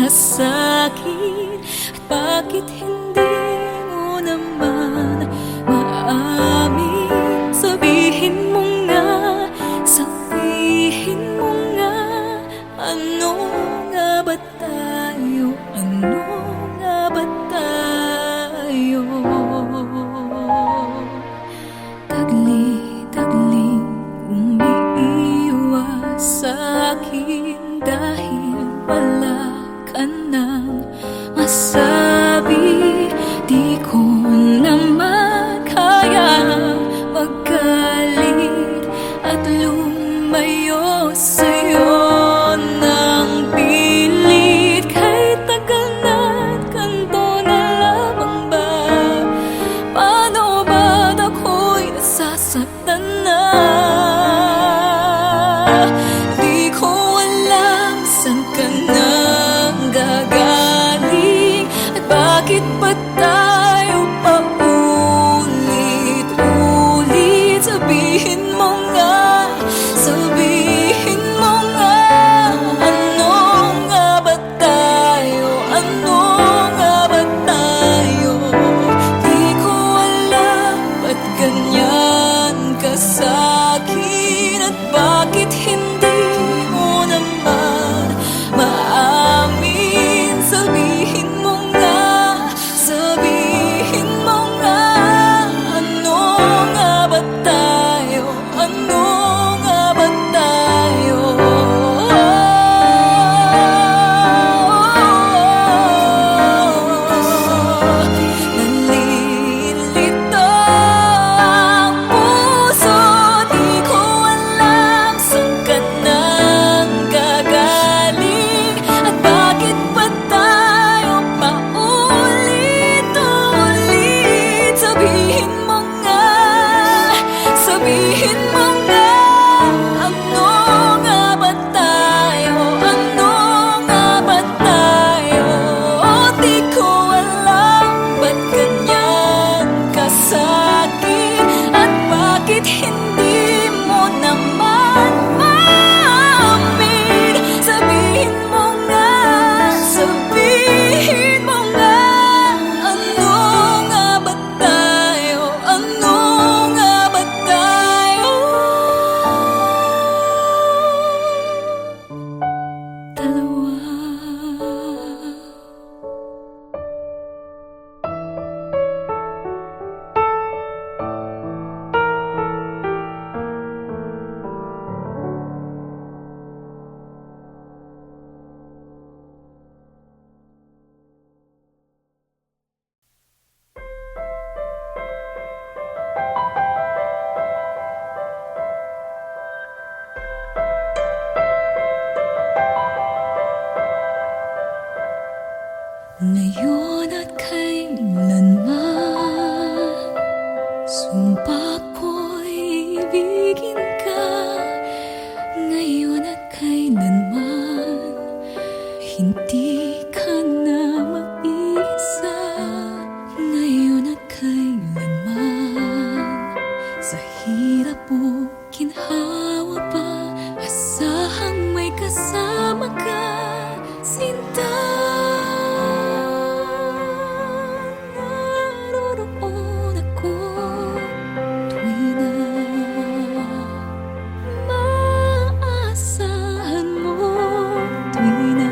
ka sa'kin? At bakit hindi mo naman maamin? Sabihin mo nga, sabihin mo nga, ano nga ba tayo? Ano nga ba tayo? Tagli-tagling umiiwas sa'kin dahil wala ka nang masabi. Di ko naman kaya magalit at lumayo sa'yo ng pilit. Kahit tagal na't ganito na lamang ba? Paano ba't ako'y nasasaktan na? Di ko alam saan ka nang gagaling at bakit ba tayo paulit-ulit? Sabihin mo nga, sabihin mo nga, ano nga ba tayo? Ano nga ba tayo? Di ko alam ba't ganyan ka sa'kin at bakit hindi mo naman maamin. Sabihin mo nga, sabihin mo nga, ano nga ba tayo? Ano nga ba tayo? Nalilito ang puso, di ko alam saan ka nang gagaling at bakit ba tayo paulit-ulit? Sabihin mo nga, sabihin mo nga, ano nga ba tayo? Ano nga ba tayo? Di ko alam ba't ganyan ka sa'kin at bakit hindi mo naman maamin. Sabihin mo nga, sabihin mo nga, ano nga ba tayo? Ano nga ba tayo? Dalawa. Ngayon at kailanman, sumpa ko'y ibigin ka. Ngayon at kailanman, hindi ka na mag-isa. Ngayon at kailanman, sa hirap o ginhawa pa, asahang may kasama ka, sinta. Naroroon ako tuwi na maasahan mo, tuwi na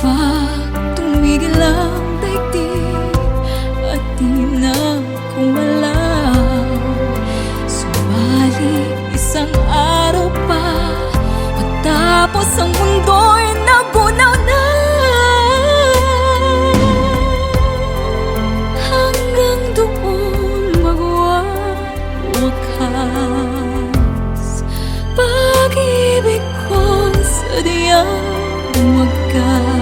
pa tumigil ang daigdig at di na kumalaw. Sumali isang araw pa matapos ang mundo'y nagunaw na. Hanggang doon magwawakas pag-ibig ko sadyang wagas.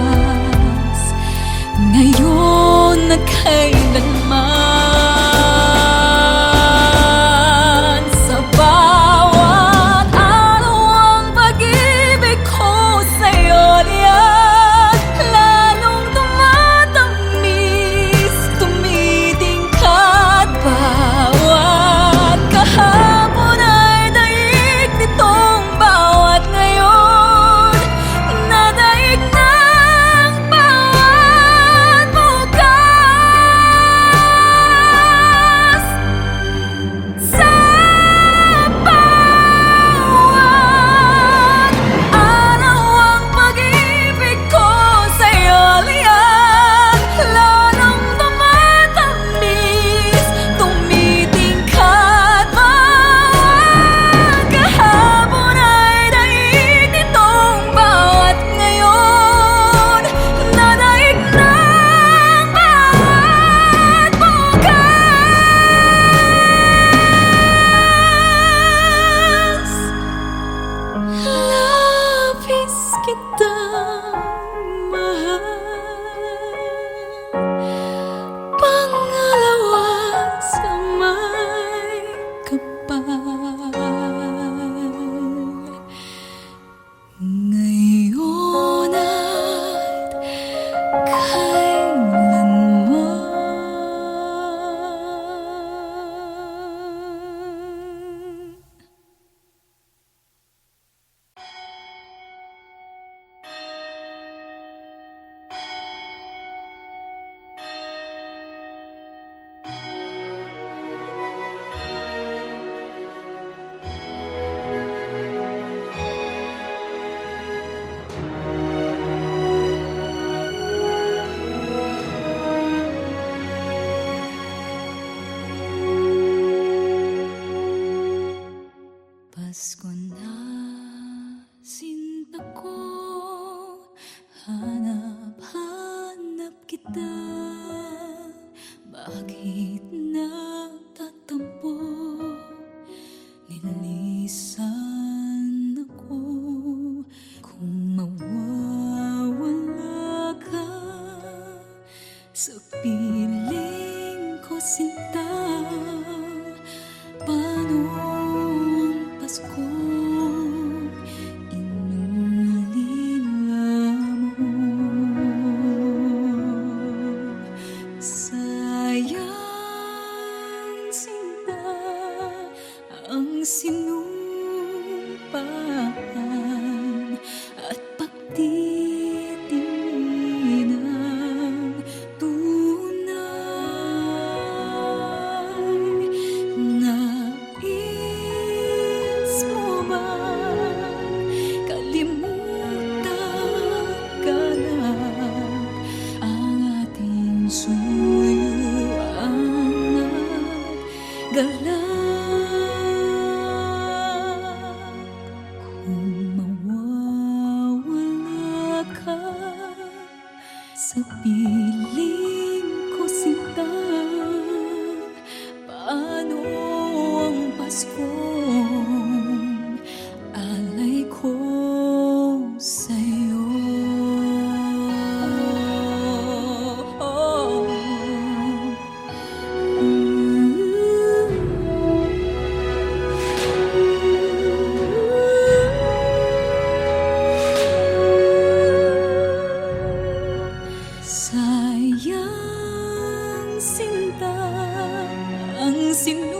Ngayon na kailanman, sa bawat araw ang pag-ibig ko sa'yo liyan. Lalong tumatamis, tumitingkad bawat kahapon ay daig nitong bawat ngayon. Nadaig ng bawat bukas. Sa bawat araw ang pag-ibig ko sa'yo liyan. Lalong tumatamis, tumitingkad bawat kahapon ay daig nitong bawat ngayon. Nadaig ng bawat bukas. Labis kitang mahal, pangalawa sa may kapal. Ngayon at kailanman. Pasko na, sinta ko, hanap-hanap kita. Bakit nagtatampo? Nilisan ako. Kung mawawala ka sa piling ko, sinta, paano ang Pasko inulila mo? Sayang, sinta, ang sinumpaan at pagtitingin ng tunay. Nais mo ba kalimutan ka na ang ating suyuan at galak? Kung mawawala ka sa piling ko, sinta, paano ang Paskong alay ko sa'yo? Sayang, sinta, ang sinumpaan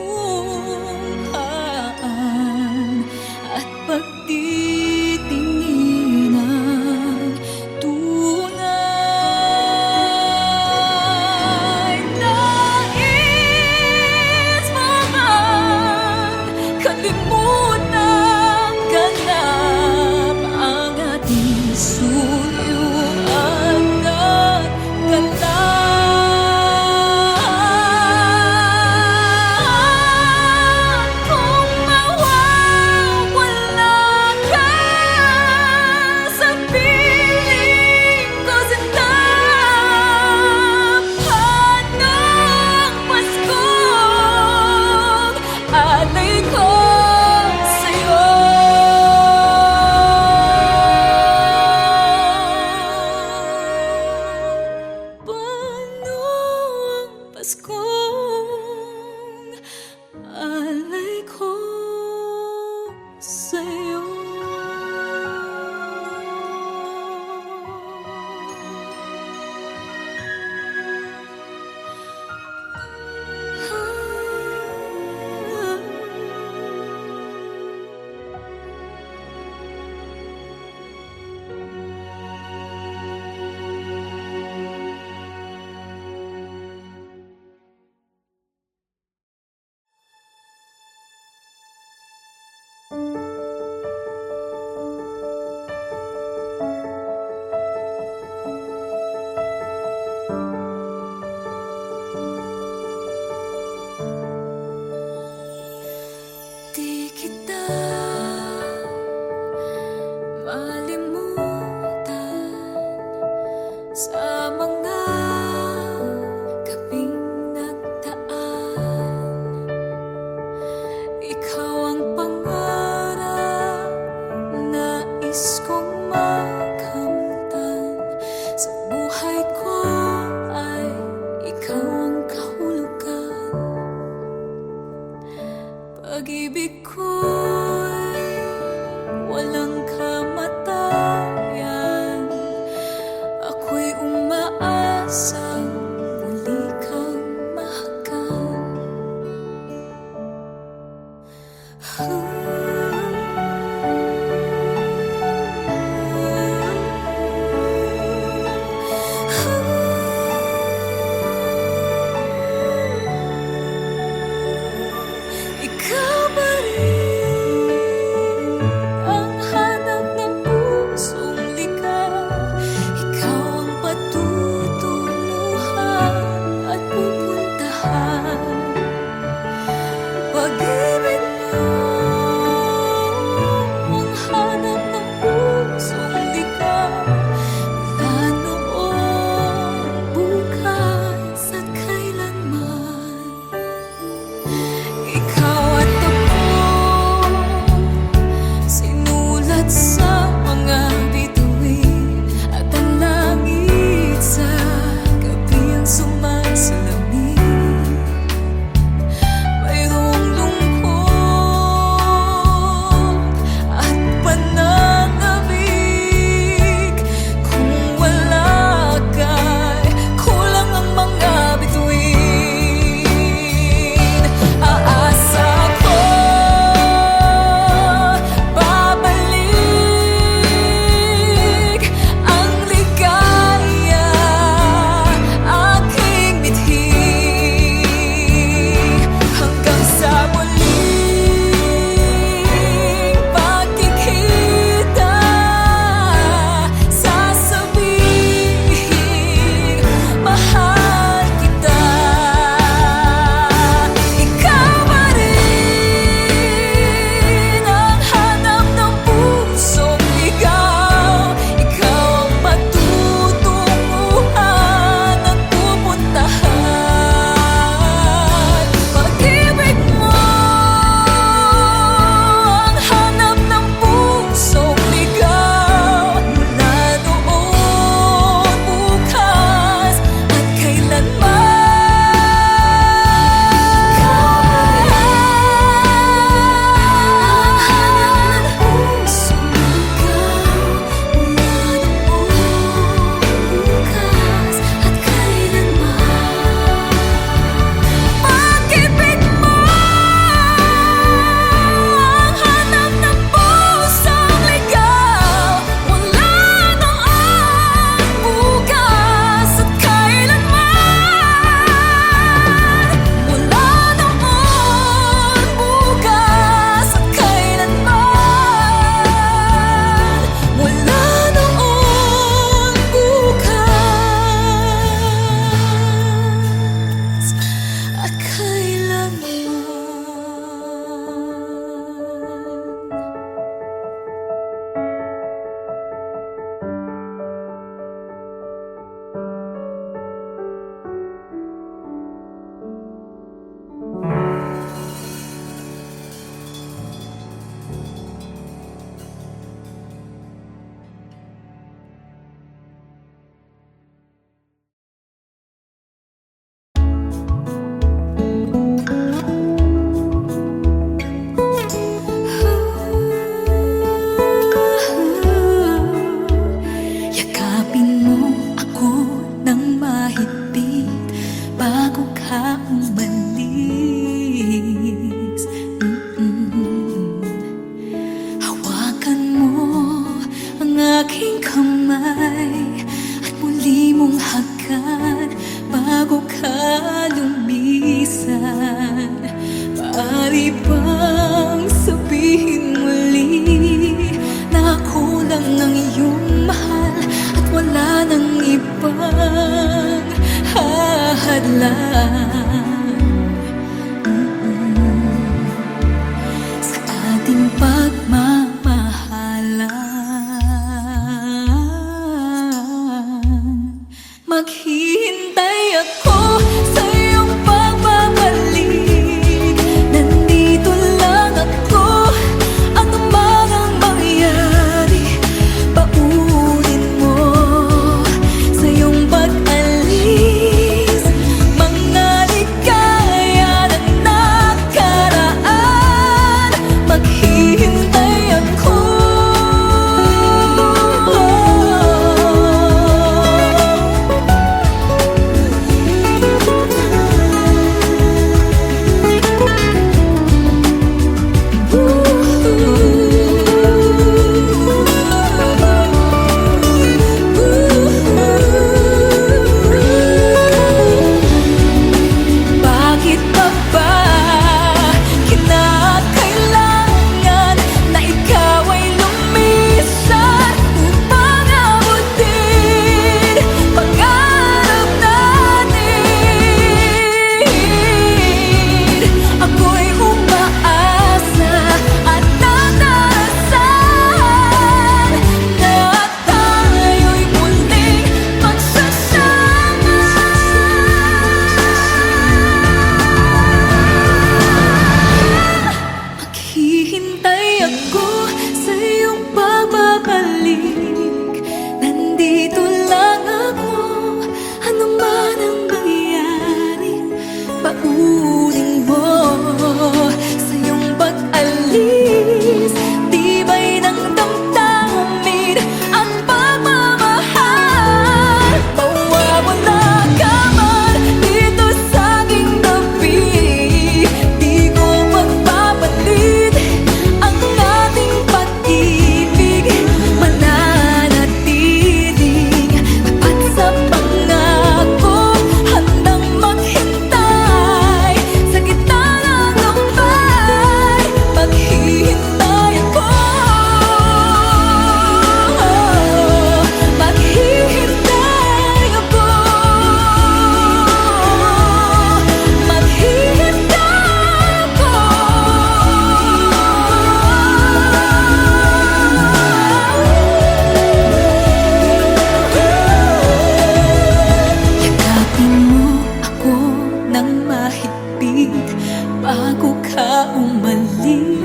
sa mga gabing nagdaan. Ikaw ang pangarap, nais kong makamtan. Sa buhay ko ay ikaw ang kahulugan. Pag-ibig ko'y walang kamatayan. Ako'y umaasang muli kang mahagan. Ikaw ba rin ang hanap ng pusong ligaw? Ikaw ang patutunguhan at pupuntahan. Pag-ibig mo ang hanap ng pusong ligaw. Mula noon, bukas at kailanman. Ikaw at ako, sinulat sa mga bituin. At ang langit sa gabi ang sumasalamin. Mayroong lungkot at pananabik. Kung wala ka'y kulang ang mga bituin. Aasa ko, babalik ang ligaya, aking mithi. Hanggang sa muling pagkikita, sasabihin, mahal kita. Ikaw ba rin ang hanap ng pusong ligaw? Ikaw ang patutunguhan at pupuntahan. Pag-ibig mo ang hanap ng pusong ligaw. Mula noon, bukas at kailanman. Hanap ng pusong ligaw. Mula noon, bukas at kailanman. Pag-ibig mo ang hanap ng pusong ligaw. Mula noon, bukas at kailanman. Mula noon, bukas at kailanman. Mula noon, bukas at kailanman. Yakapin mo ako ng mahigpit bago ka umalis. Hawakan mo ang aking kamay at muli mong hagan bago ka lumisan. Maaari bang sabihin muli na ako lang ang iyong mahal at wala nang ibang hahadlang sa ating pagmamahalan? Maghihintay ako sa iyong pagbabalik. Nandito lang ako, ano man ang mangyari. Paunin mo sa iyong pag-alis mga ligaya na nakaraan. Maghihintay ako. Bakit pa ba kinakailangan na ikaw ay lumisan upang abutin pangarap natin? Ako'y umaasa at nadarasan na tayo'y muling magsasama. Maghihintay ako sa iyong pagbabalik. Nandito lang ako, ano man ang mangyari. Paunin mo sa iyong pag-alis tibay ng damdamin at pagmamahal. Mawawala ka man dito sa aking tabi, di ko magpapalit ang ating pag-ibig. Mananatiling tapat sa pangako, handang maghintay sa gitna ng lumbay. Maghihintay ako. Maghihintay ako. Maghihintay ako. Yakapin mo ako ng mahigpit bago ka umalis.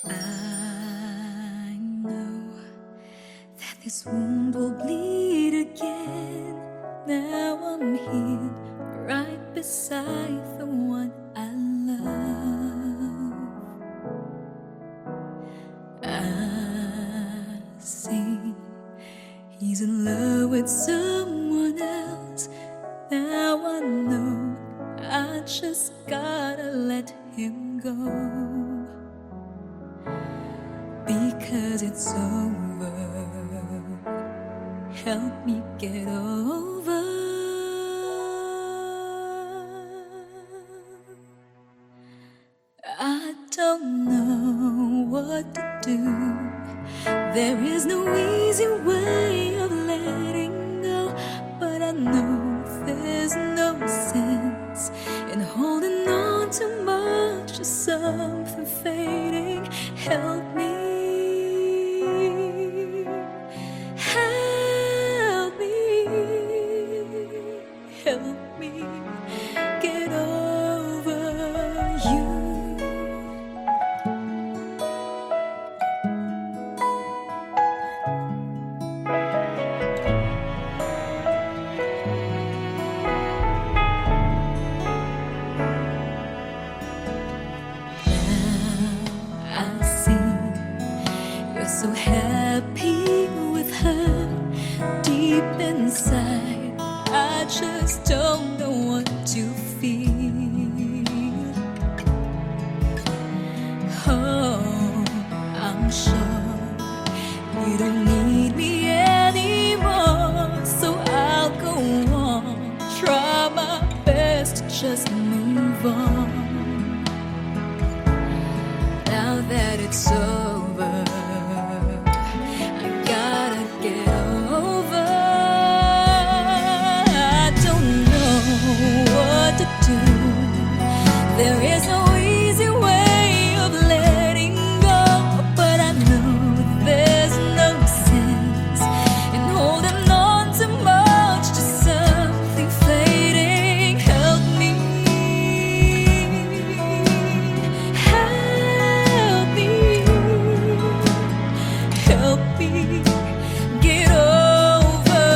I know that this wound will bleed again. Now I'm here, right beside the one I love. I see he's in love with someone else. Now I know I just gotta let him go. Because it's over, help me get over. I don't know what to do. There is no easy way of letting go, but I know there's no sense in holding on too much to something fading. Help me. Help me. deep inside, I just don't know what to feel. Oh, I'm sure you don't need me anymore, so I'll go on, try my best to just move on. Now that it's over, I gotta get over. I don't know what to do. There is no easy way of letting go, but I know there's no sense in holding on too much to something fading. Help me, help me, help me get over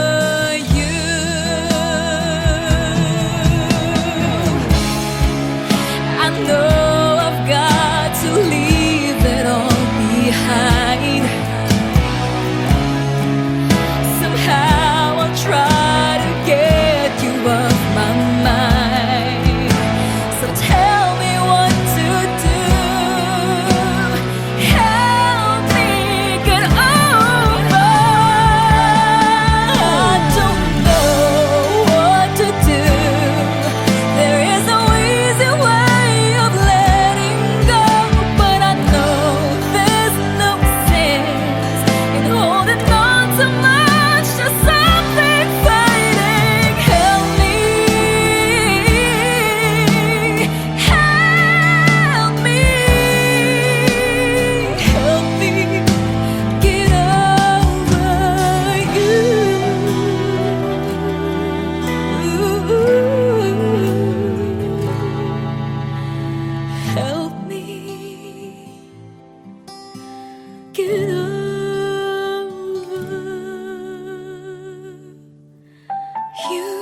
you. I know I've got to leave it all behind. Somehow I'll try to get you off my mind. So tell me what to do. Help me get over. I don't know what to do. There is no easy way of letting go, but I know there's no sense in holding on too much to something fading. Help me, help me, help me get over you. Help me get over you.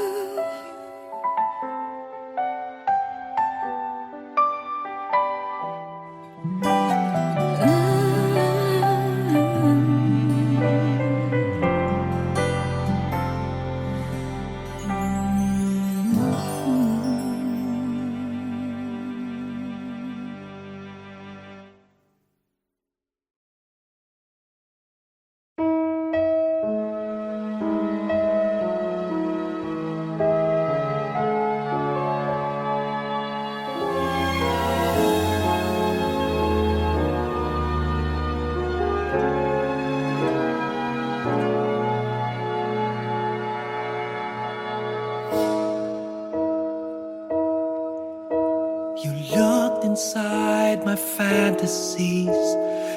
You looked inside my fantasies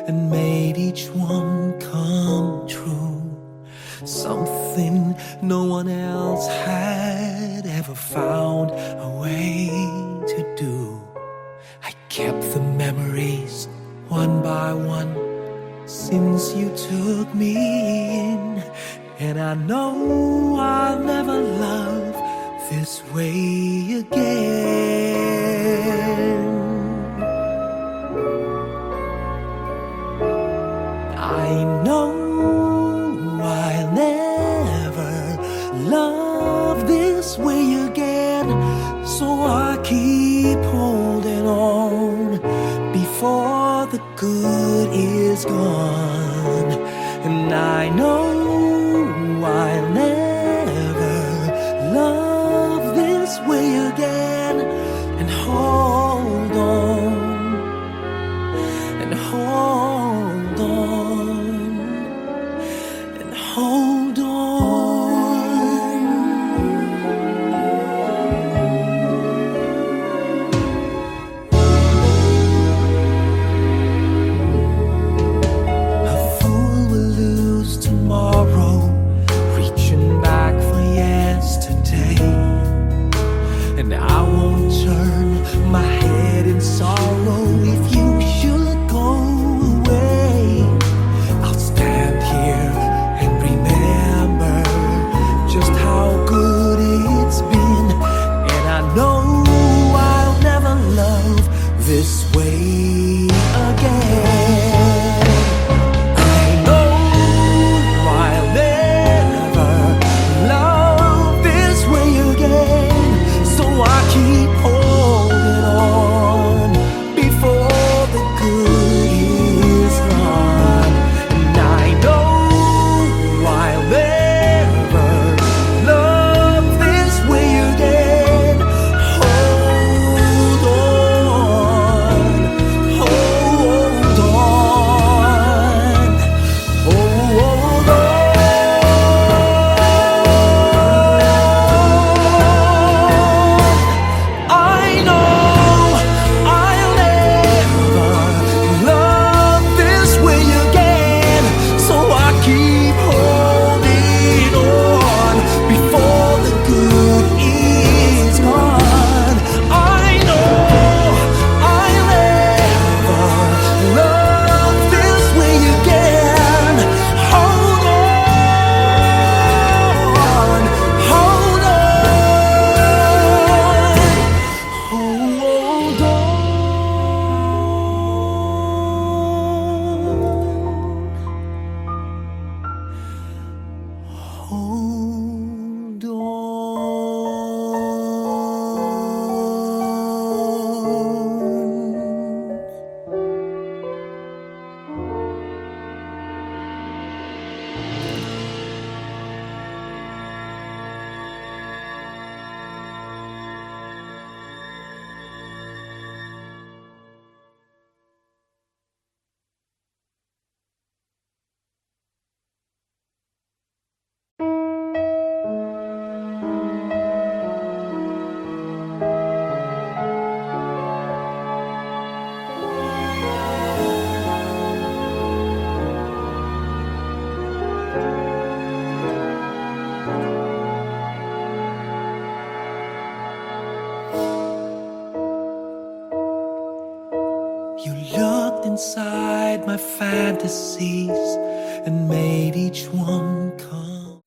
and made each one come true. Something no one else had ever found a way to do. I kept the memories one by one since you took me in, and I know I'll never love this way again. I know I'll never love this way again, so I keep holding on before the good is gone. And I know I'll never love this way again, and hold on, and hold on, and hold on. A fool will lose tomorrow, inside my fantasies and made each one come.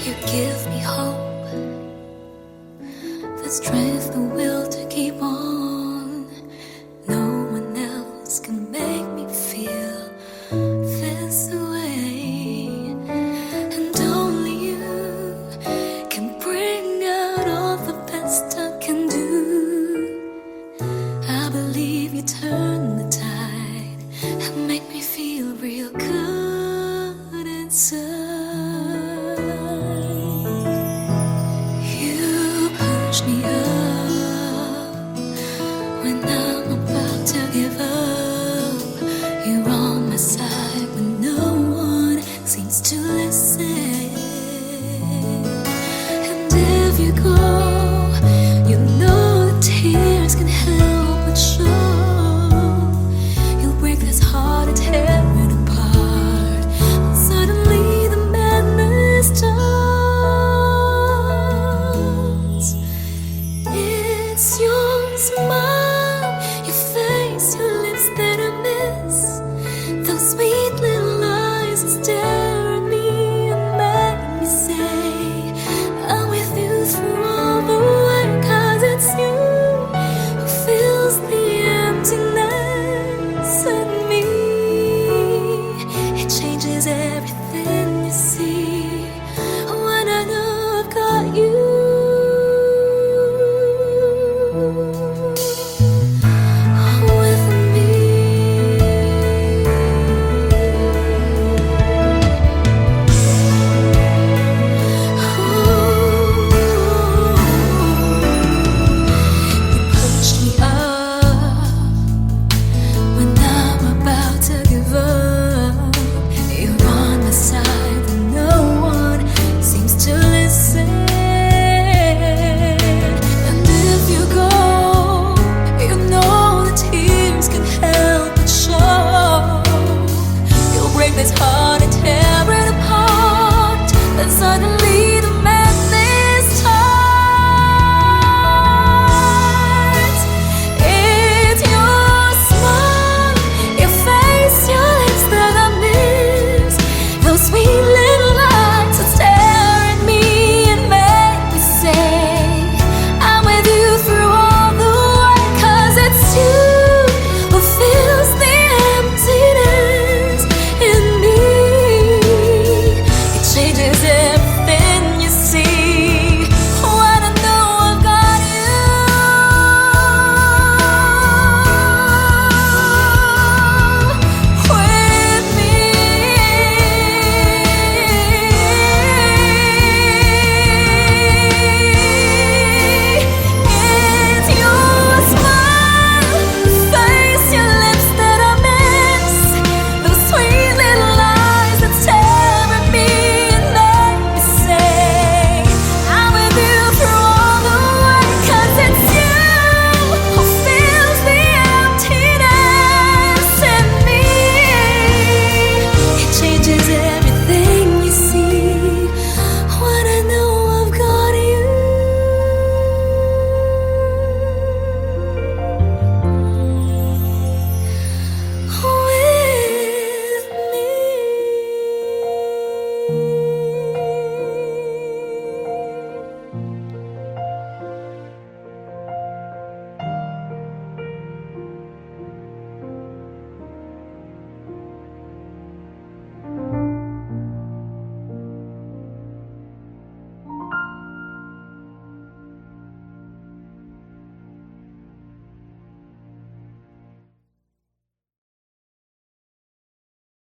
You give me hope, the strength, the will